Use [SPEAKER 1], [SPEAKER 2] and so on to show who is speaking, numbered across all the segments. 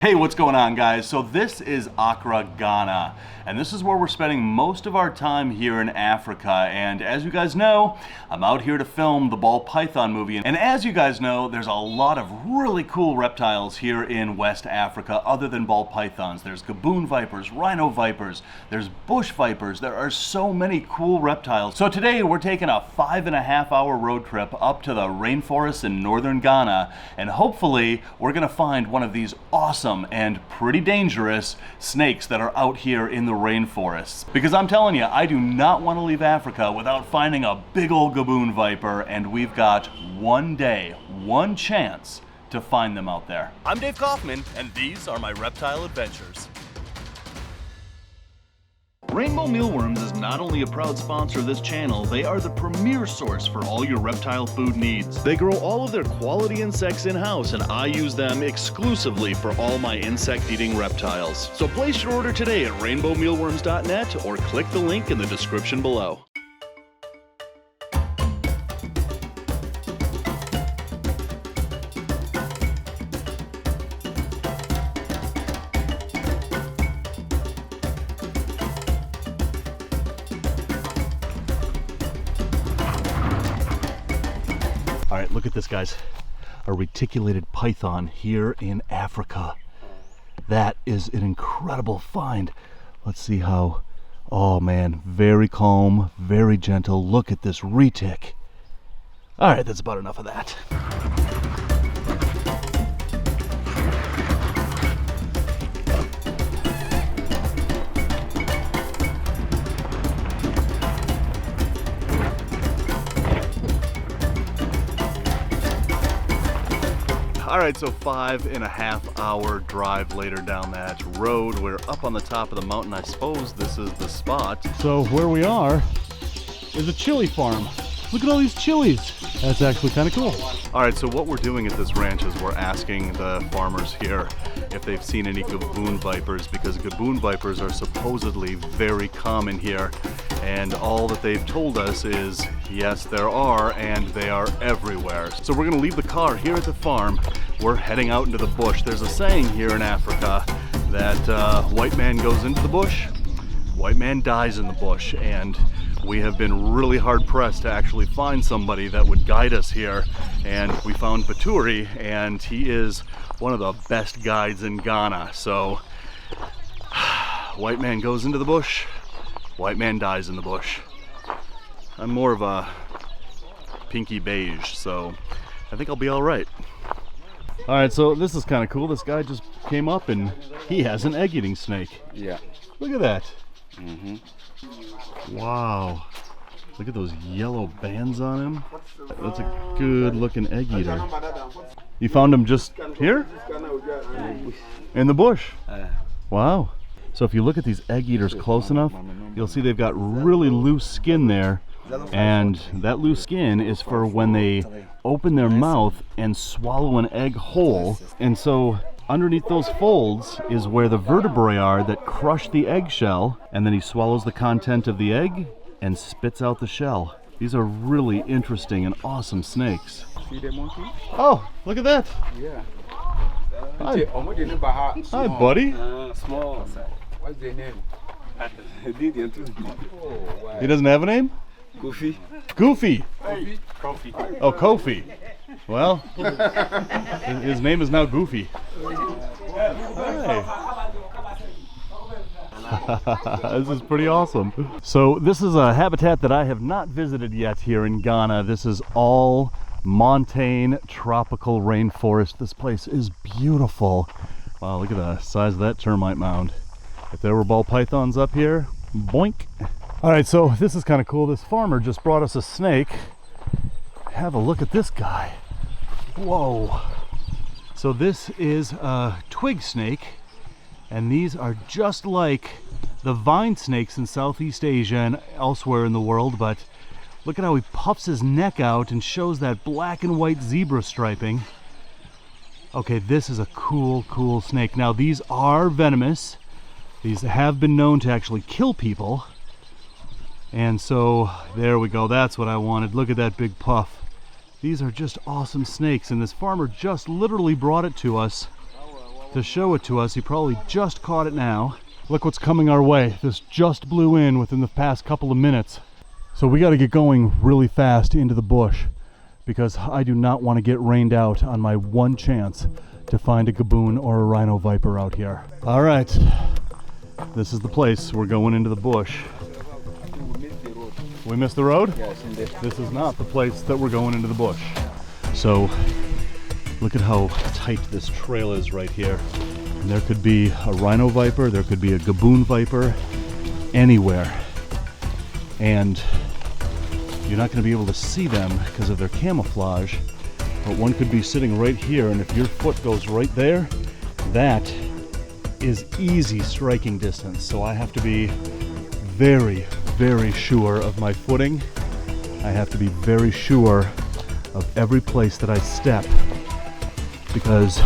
[SPEAKER 1] Hey, what's going on, guys? So this is Accra, Ghana, and this is where we're spending most of our time here in Africa. And as you guys know, I'm out here to film the ball python movie. And as you guys know, there's a lot of really cool reptiles here in West Africa other than ball pythons. There's gaboon vipers, rhino vipers, there's bush vipers. There are so many cool reptiles. So today we're taking a 5.5-hour road trip up to the rainforests in northern Ghana, and hopefully we're gonna find one of these awesome and pretty dangerous snakes that are out here in the rainforests. Because I'm telling you, I do not want to leave Africa without finding a big old gaboon viper, and we've got one day, one chance to find them out there. I'm Dāv Kaufman, and these are my Reptile Adventures. Rainbow Mealworms is not only a proud sponsor of this channel, they are the premier source for all your reptile food needs. They grow all of their quality insects in-house, and I use them exclusively for all my insect-eating reptiles. So place your order today at rainbowmealworms.net or click the link in the description below. All right, look at this, guys. A reticulated python here in Africa. That is an incredible find. Let's see how, oh man, very calm, very gentle. Look at this retic. All right, that's about enough of that. All right, so 5.5-hour drive later down that road. We're up on the top of the mountain. I suppose this is the spot. So where we are is a chili farm. Look at all these chilies. That's actually kind of cool. All right, so what we're doing at this ranch is we're asking the farmers here if they've seen any gaboon vipers, because gaboon vipers are supposedly very common here. And all that they've told us is, yes, there are, and they are everywhere. So we're gonna leave the car here at the farm. We're heading out into the bush. There's a saying here in Africa that white man goes into the bush, white man dies in the bush. And we have been really hard pressed to actually find somebody that would guide us here. And we found Baturi, and he is one of the best guides in Ghana. So white man goes into the bush, white man dies in the bush. I'm more of a pinky beige, so I think I'll be all right. All right, so this is kind of cool. This guy just came up and he has an egg-eating snake.
[SPEAKER 2] Yeah.
[SPEAKER 1] Look at that.
[SPEAKER 2] Mm-hmm.
[SPEAKER 1] Wow. Look at those yellow bands on him. That's a good looking egg eater. You found him just here? In the bush? Wow. So if you look at these egg eaters close enough, you'll see they've got really loose skin there, and that loose skin is for when they open their mouth and swallow an egg whole. And so underneath those folds is where the vertebrae are that crush the eggshell, and then he swallows the content of the egg and spits out the shell. These are really interesting and awesome snakes.
[SPEAKER 2] See the monkey?
[SPEAKER 1] Oh, look at that.
[SPEAKER 2] Yeah.
[SPEAKER 1] Hi,
[SPEAKER 2] Hi,
[SPEAKER 1] buddy.
[SPEAKER 2] Small. What's the name?
[SPEAKER 1] He doesn't have a name?
[SPEAKER 2] Goofy.
[SPEAKER 1] Goofy.
[SPEAKER 2] Kofi.
[SPEAKER 1] Oh, Kofi. Well, his name is now Goofy. Hey. This is pretty awesome. So this is a habitat that I have not visited yet here in Ghana. This is all montane tropical rainforest. This place is beautiful. Wow, look at the size of that termite mound. If there were ball pythons up here, boink. All right, so this is kind of cool. This farmer just brought us a snake. Have a look at this guy. Whoa. So this is a twig snake, and these are just like the vine snakes in Southeast Asia and elsewhere in the world, but look at how he puffs his neck out and shows that black and white zebra striping. Okay, this is a cool snake. Now these are venomous. These have been known to actually kill people. And so there we go, that's what I wanted. Look at that big puff. These are just awesome snakes, and this farmer just literally brought it to us to show it to us. He probably just caught it now. Look what's coming our way. This just blew in within the past couple of minutes. So we got to get going really fast into the bush because I do not want to get rained out on my one chance to find a gaboon or a rhino viper out here. All right, this is the place. We're going into the bush. We missed the road?
[SPEAKER 2] Yes, indeed.
[SPEAKER 1] This is not the place that we're going into the bush. So look at how tight this trail is right here. And there could be a rhino viper, there could be a gaboon viper, anywhere. And you're not going to be able to see them because of their camouflage, but one could be sitting right here, and if your foot goes right there, that is easy striking distance. So I have to be very, very sure of my footing. I have to be very sure of every place that I step, because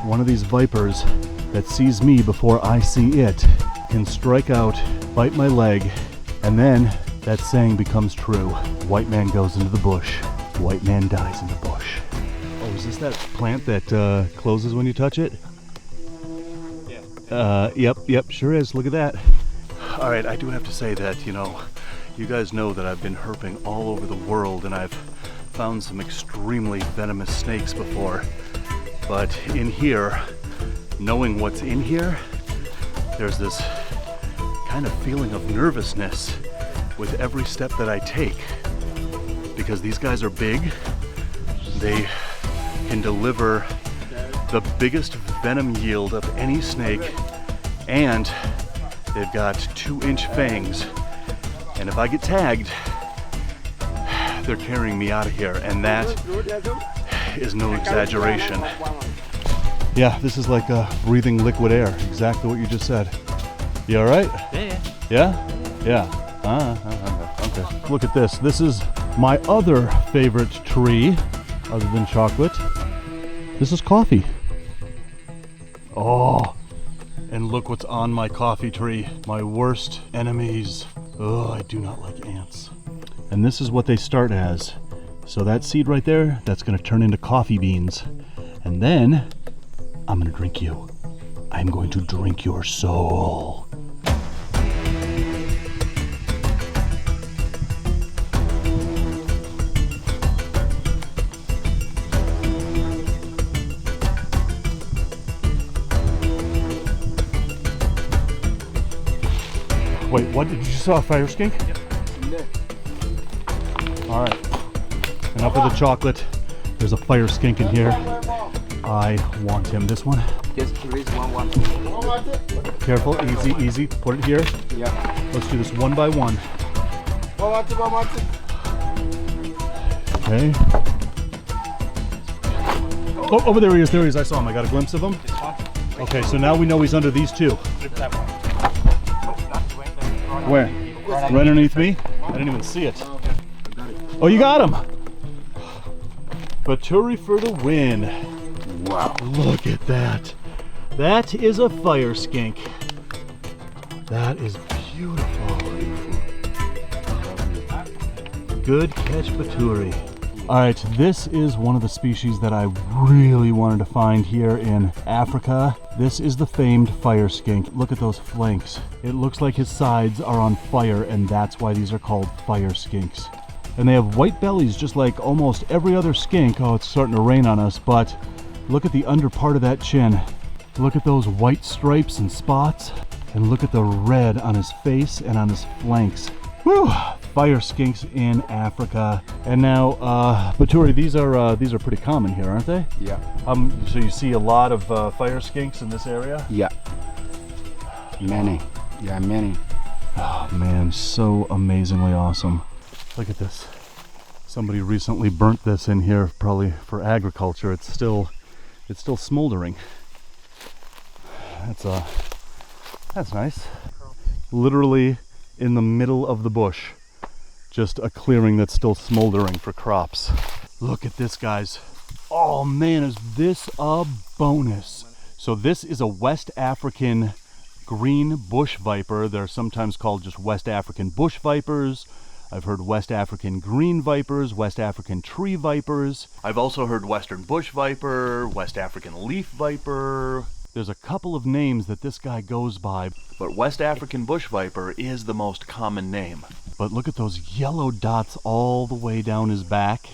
[SPEAKER 1] one of these vipers that sees me before I see it can strike out, bite my leg, and then that saying becomes true. White man goes into the bush, white man dies in the bush. Oh, is this that plant that closes when you touch it? Yeah. Yep, sure is. Look at that. All right, I do have to say that, you know, you guys know that I've been herping all over the world and I've found some extremely venomous snakes before. But in here, knowing what's in here, there's this kind of feeling of nervousness with every step that I take, because these guys are big. They can deliver the biggest venom yield of any snake, and they've got 2-inch fangs. And if I get tagged, they're carrying me out of here, and that is no exaggeration. Yeah, this is like breathing liquid air, exactly what you just said. You all right? Yeah? Yeah. Okay. Look at this. This is my other favorite tree, other than chocolate. This is coffee. Oh, and look what's on my coffee tree. My worst enemies. Oh, I do not like ants. And this is what they start as. So that seed right there, that's gonna turn into coffee beans. And then I'm gonna drink you. I'm going to drink your soul. Wait, what? Did you saw a fire skink?
[SPEAKER 2] Yep.
[SPEAKER 1] All right, enough of the chocolate. There's a fire skink in here. I want him. This one.
[SPEAKER 2] Just release one.
[SPEAKER 1] Careful, easy. Put it here.
[SPEAKER 2] Yeah.
[SPEAKER 1] Let's do this one by one. Okay. Oh, over there he is. I saw him. I got a glimpse of him. Okay, so now we know he's under these two. Where? Right underneath me? I didn't even see it. Oh, you got him! Baturi for the win. Wow. Look at that. That is a fire skink. That is beautiful. Good catch, Baturi. All right, this is one of the species that I really wanted to find here in Africa. This is the famed fire skink. Look at those flanks. It looks like his sides are on fire, and that's why these are called fire skinks. And they have white bellies just like almost every other skink. Oh, it's starting to rain on us, but look at the under part of that chin. Look at those white stripes and spots, and look at the red on his face and on his flanks. Whew! Fire skinks in Africa. And now, Baturi, these are pretty common here, aren't they?
[SPEAKER 2] Yeah.
[SPEAKER 1] So you see a lot of fire skinks in this area?
[SPEAKER 2] Yeah. Many. Yeah, many.
[SPEAKER 1] Oh man, so amazingly awesome. Look at this. Somebody recently burnt this in here, probably for agriculture. It's still smoldering. That's nice. Literally in the middle of the bush. Just a clearing that's still smoldering for crops. Look at this, guys. Oh man, is this a bonus? So this is a West African green bush viper. They're sometimes called just West African bush vipers. I've heard West African green vipers, West African tree vipers. I've also heard Western bush viper, West African leaf viper. There's a couple of names that this guy goes by, but West African bush viper is the most common name. But look at those yellow dots all the way down his back.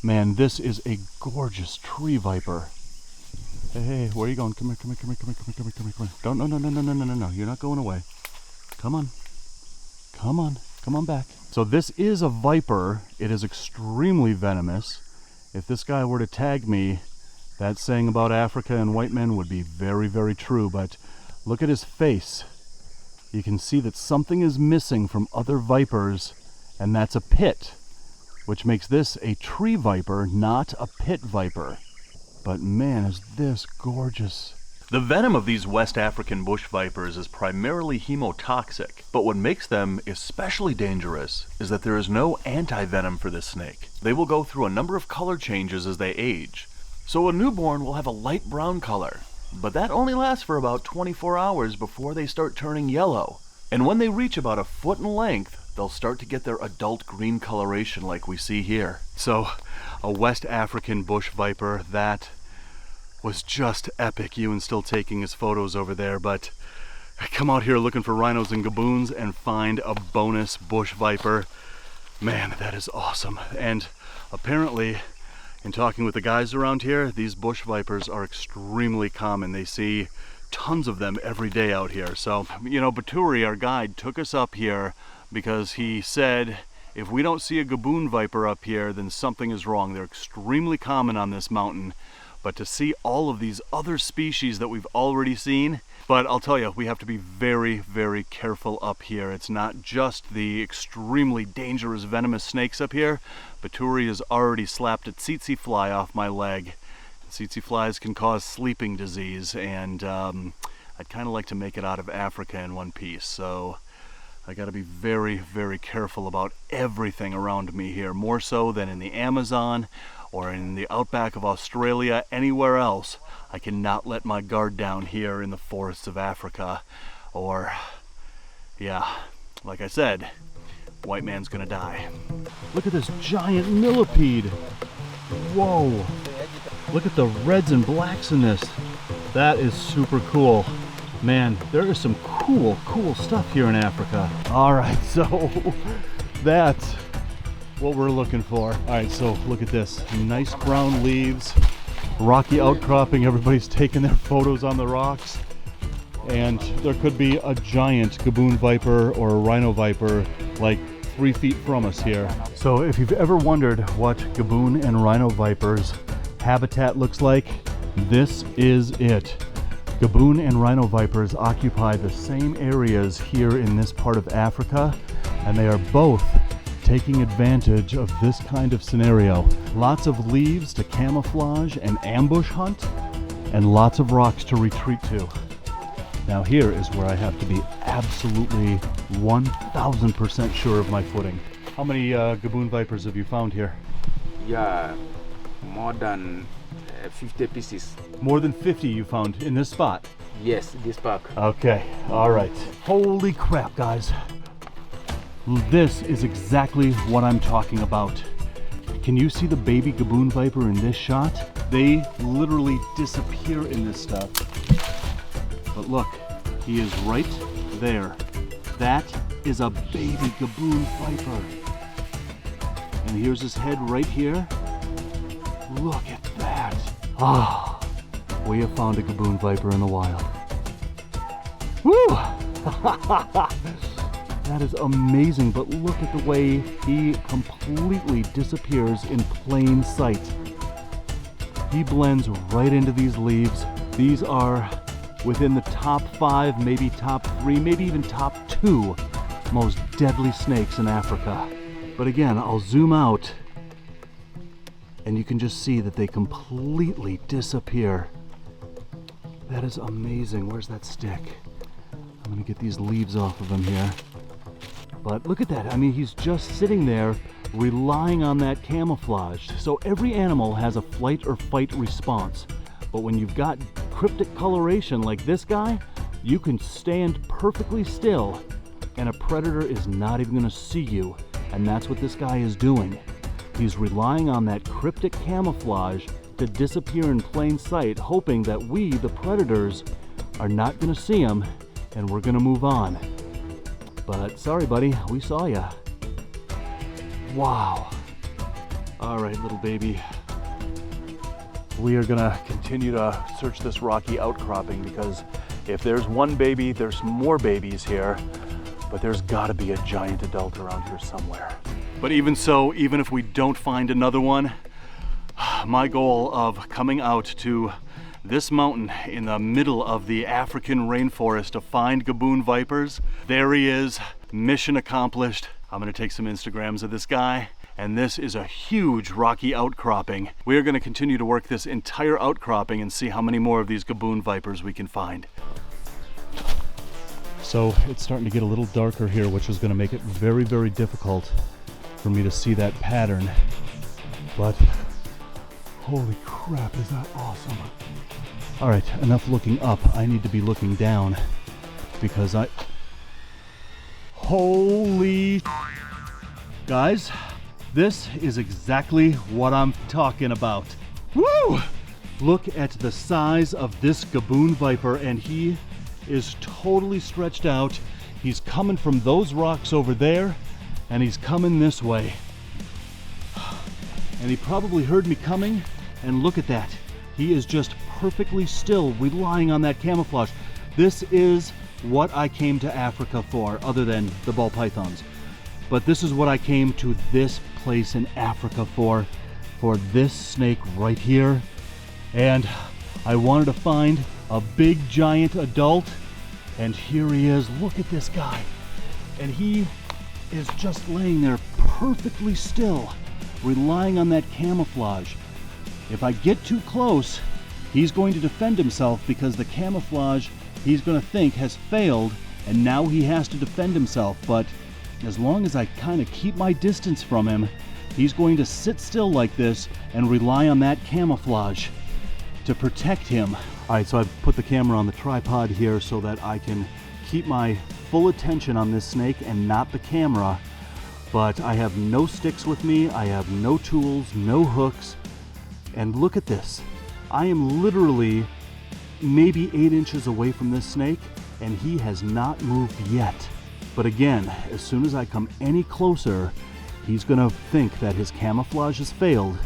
[SPEAKER 1] Man, this is a gorgeous tree viper. Hey, where are you going? Come here, come here, come here, come here, come here, come here, come here. Don't, no. You're not going away. Come on. Come on. Come on back. So this is a viper. It is extremely venomous. If this guy were to tag me, that saying about Africa and white men would be very, very true. But look at his face. You can see that something is missing from other vipers, and that's a pit, which makes this a tree viper, not a pit viper. But man, is this gorgeous. The venom of these West African bush vipers is primarily hemotoxic, but what makes them especially dangerous is that there is no anti-venom for this snake. They will go through a number of color changes as they age. So a newborn will have a light brown color, but that only lasts for about 24 hours before they start turning yellow. And when they reach about a foot in length, they'll start to get their adult green coloration like we see here. So a West African bush viper, that was just epic. Ewan's still taking his photos over there, but I come out here looking for rhinos and gaboons and find a bonus bush viper. Man, that is awesome. And apparently, in talking with the guys around here, these bush vipers are extremely common. They see tons of them every day out here. So, you know, Baturi, our guide, took us up here because he said, if we don't see a gaboon viper up here, then something is wrong. They're extremely common on this mountain. But to see all of these other species that we've already seen, but I'll tell you, we have to be very, very careful up here. It's not just the extremely dangerous venomous snakes up here. Baturi has already slapped a tsetse fly off my leg. Tsetse flies can cause sleeping disease, and I'd kind of like to make it out of Africa in one piece. So I got to be very, very careful about everything around me here, more so than in the Amazon or in the outback of Australia. Anywhere else, I cannot let my guard down here in the forests of Africa, or, yeah, like I said, white man's gonna die. Look at this giant millipede. Whoa. Look at the reds and blacks in this. That is super cool. Man, there is some cool stuff here in Africa. All right, so that's what we're looking for. All right, so look at this. Nice brown leaves, rocky outcropping. Everybody's taking their photos on the rocks. And there could be a giant gaboon viper or a rhino viper like 3 feet from us here. So if you've ever wondered what gaboon and rhino vipers habitat looks like, this is it. Gaboon and rhino vipers occupy the same areas here in this part of Africa, and they are both taking advantage of this kind of scenario. Lots of leaves to camouflage and ambush hunt, and lots of rocks to retreat to. Now here is where I have to be absolutely 1000% sure of my footing. How many gaboon vipers have you found here?
[SPEAKER 2] Yeah, more than 50 pieces.
[SPEAKER 1] More than 50 you found in this spot?
[SPEAKER 2] Yes, this park.
[SPEAKER 1] Okay, all right. Holy crap, guys. This is exactly what I'm talking about. Can you see the baby gaboon viper in this shot? They literally disappear in this stuff. But look, he is right there. That is a baby gaboon viper. And here's his head right here. Look at that. Ah, we have found a gaboon viper in the wild. Woo! That is amazing, but look at the way he completely disappears in plain sight. He blends right into these leaves. These are within the top 5, maybe top 3, maybe even top 2 most deadly snakes in Africa. But again, I'll zoom out and you can just see that they completely disappear. That is amazing. Where's that stick? I'm gonna get these leaves off of him here. But look at that. I mean, he's just sitting there relying on that camouflage. So every animal has a flight or fight response. But when you've got cryptic coloration like this guy, you can stand perfectly still and a predator is not even gonna see you. And that's what this guy is doing. He's relying on that cryptic camouflage to disappear in plain sight, hoping that we, the predators, are not gonna see him and we're gonna move on. But sorry, buddy, we saw ya. Wow. All right, little baby. We are gonna continue to search this rocky outcropping because if there's one baby, there's more babies here, but there's gotta be a giant adult around here somewhere. But even so, even if we don't find another one, my goal of coming out to this mountain in the middle of the African rainforest to find gaboon vipers, there he is, mission accomplished. I'm gonna take some Instagrams of this guy, and this is a huge rocky outcropping. We are gonna continue to work this entire outcropping and see how many more of these gaboon vipers we can find. So it's starting to get a little darker here, which is gonna make it very, very difficult for me to see that pattern. But holy crap, is that awesome. All right, enough looking up. I need to be looking down because holy guys, this is exactly what I'm talking about. Woo! Look at the size of this gaboon viper, and he is totally stretched out. He's coming from those rocks over there, and he's coming this way. And he probably heard me coming, and look at that. He is just perfectly still, relying on that camouflage. This is what I came to Africa for, other than the ball pythons. But this is what I came to this place in Africa for this snake right here. And I wanted to find a big giant adult, and here he is. Look at this guy. And he is just laying there perfectly still, relying on that camouflage. If I get too close, he's going to defend himself because the camouflage he's going to think has failed, and now he has to defend himself. But as long as I kind of keep my distance from him, he's going to sit still like this and rely on that camouflage to protect him. All right, so I've put the camera on the tripod here so that I can keep my full attention on this snake and not the camera. But I have no sticks with me, I have no tools, no hooks. And look at this. I am literally maybe 8 inches away from this snake, and he has not moved yet. But again, as soon as I come any closer, he's gonna think that his camouflage has failed,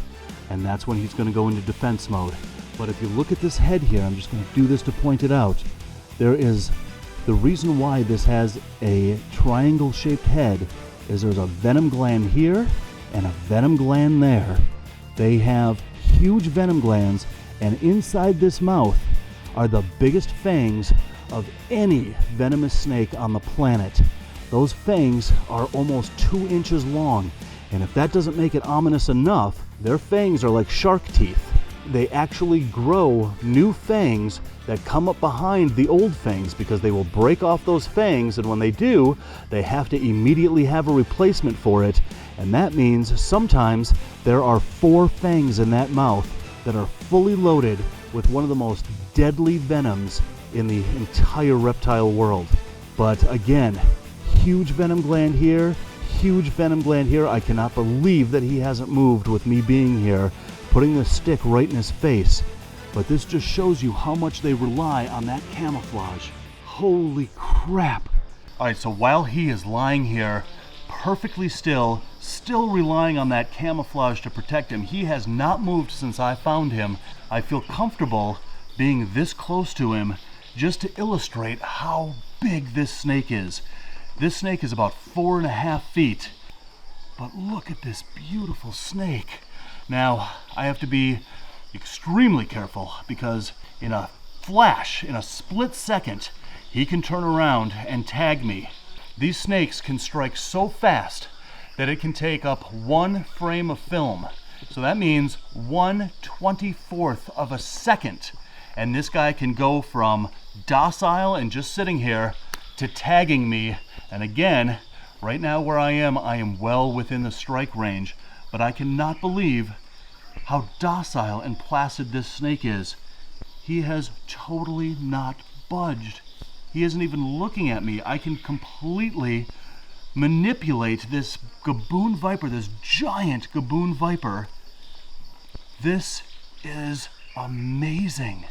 [SPEAKER 1] and that's when he's gonna go into defense mode. But if you look at this head here, I'm just gonna do this to point it out. There is, the reason why this has a triangle-shaped head is there's a venom gland here and a venom gland there. They have huge venom glands, and inside this mouth are the biggest fangs of any venomous snake on the planet. Those fangs are almost 2 inches long, and if that doesn't make it ominous enough, their fangs are like shark teeth. They actually grow new fangs that come up behind the old fangs because they will break off those fangs, and when they do, they have to immediately have a replacement for it. And that means sometimes there are 4 fangs in that mouth that are fully loaded with one of the most deadly venoms in the entire reptile world. But again, huge venom gland here, huge venom gland here. I cannot believe that he hasn't moved with me being here, putting the stick right in his face. But this just shows you how much they rely on that camouflage. Holy crap. All right, so while he is lying here perfectly still relying on that camouflage to protect him, he has not moved since I found him. I feel comfortable being this close to him just to illustrate how big this snake is. This snake is about 4.5 feet, but look at this beautiful snake. Now, I have to be extremely careful because in a flash, in a split second, he can turn around and tag me. These snakes can strike so fast that it can take up 1 frame of film. So that means 1/24th of a second. And this guy can go from docile and just sitting here to tagging me. And again, right now where I am well within the strike range, but I cannot believe how docile and placid this snake is. He has totally not budged. He isn't even looking at me. I can completely manipulate this gaboon viper, this giant gaboon viper. This is amazing.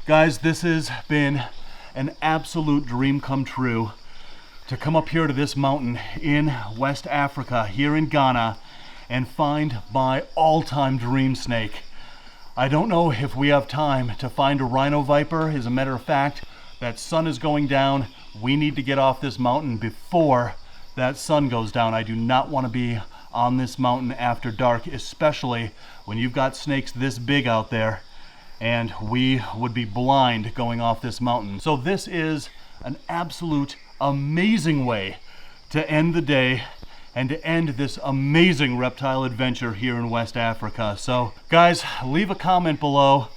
[SPEAKER 1] Guys, this has been an absolute dream come true to come up here to this mountain in West Africa, here in Ghana, and find my all-time dream snake. I don't know if we have time to find a rhino viper. As a matter of fact, that sun is going down. We need to get off this mountain before that sun goes down. I do not want to be on this mountain after dark, especially when you've got snakes this big out there, and we would be blind going off this mountain. So this is an absolute amazing way to end the day and to end this amazing reptile adventure here in West Africa. So guys, leave a comment below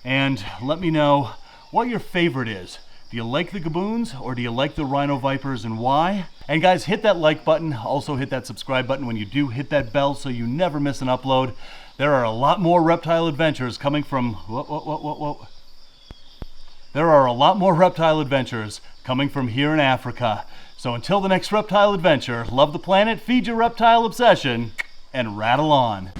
[SPEAKER 1] and let me know what your favorite is. Do you like the gaboons or do you like the rhino vipers, and why? And guys, hit that like button. Also hit that subscribe button when you do. Hit that bell so you never miss an upload. There are a lot more reptile adventures coming from... There are a lot more reptile adventures coming from here in Africa. So until the next reptile adventure, love the planet, feed your reptile obsession, and rattle on.